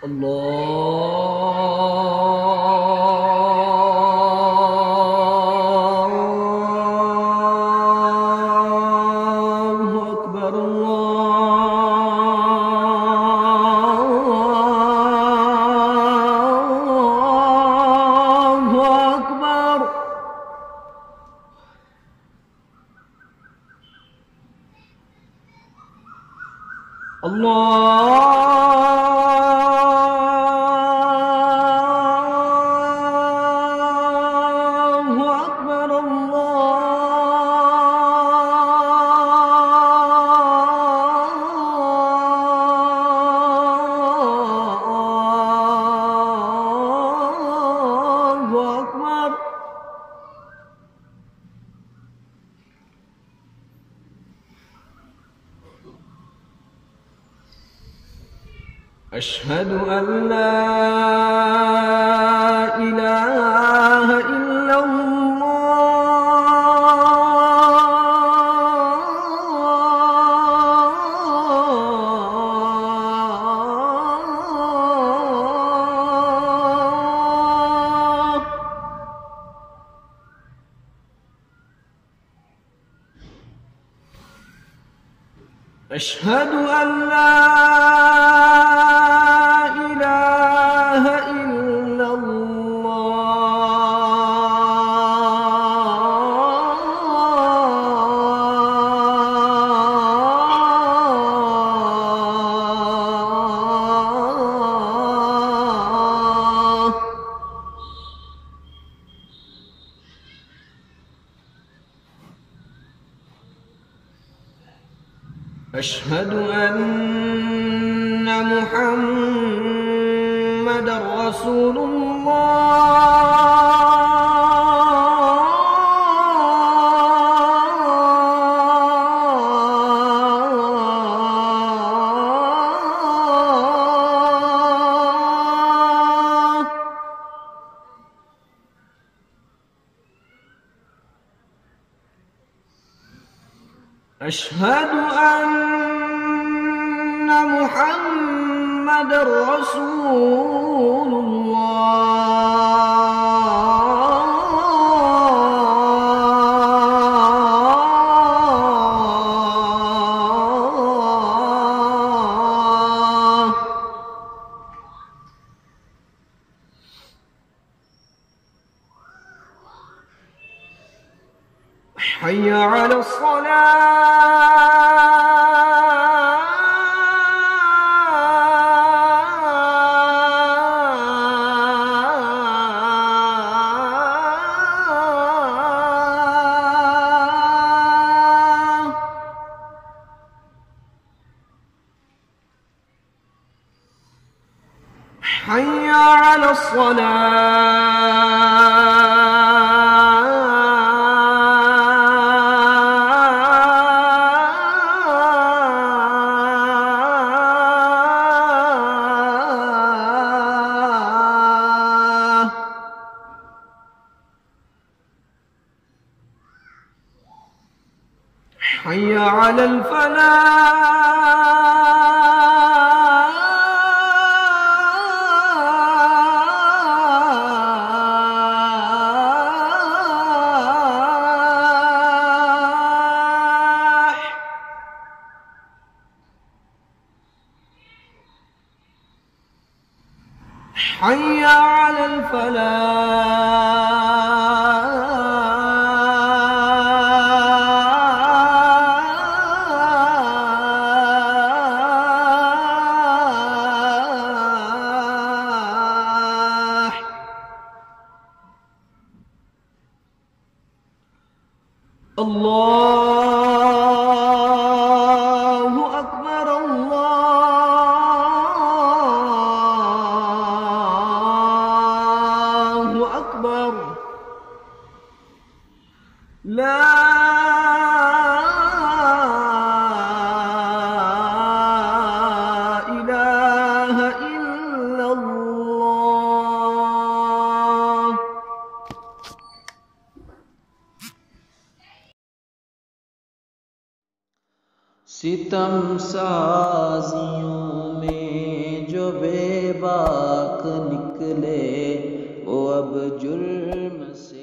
الله أكبر الله أكبر. أشهد أن لا إله إلا الله. أشهد أن لا إله إلا الله. أشهد أن محمدًا رسول الله. أشهد أن محمدًا رسول الله. حي على الصلاة. حي على الصلاة. حي على الفلاح. حي على الفلاح. الله أكبر الله أكبر. لا إله إلا الله. सितम साजियों में जो बेबा وابجل المسير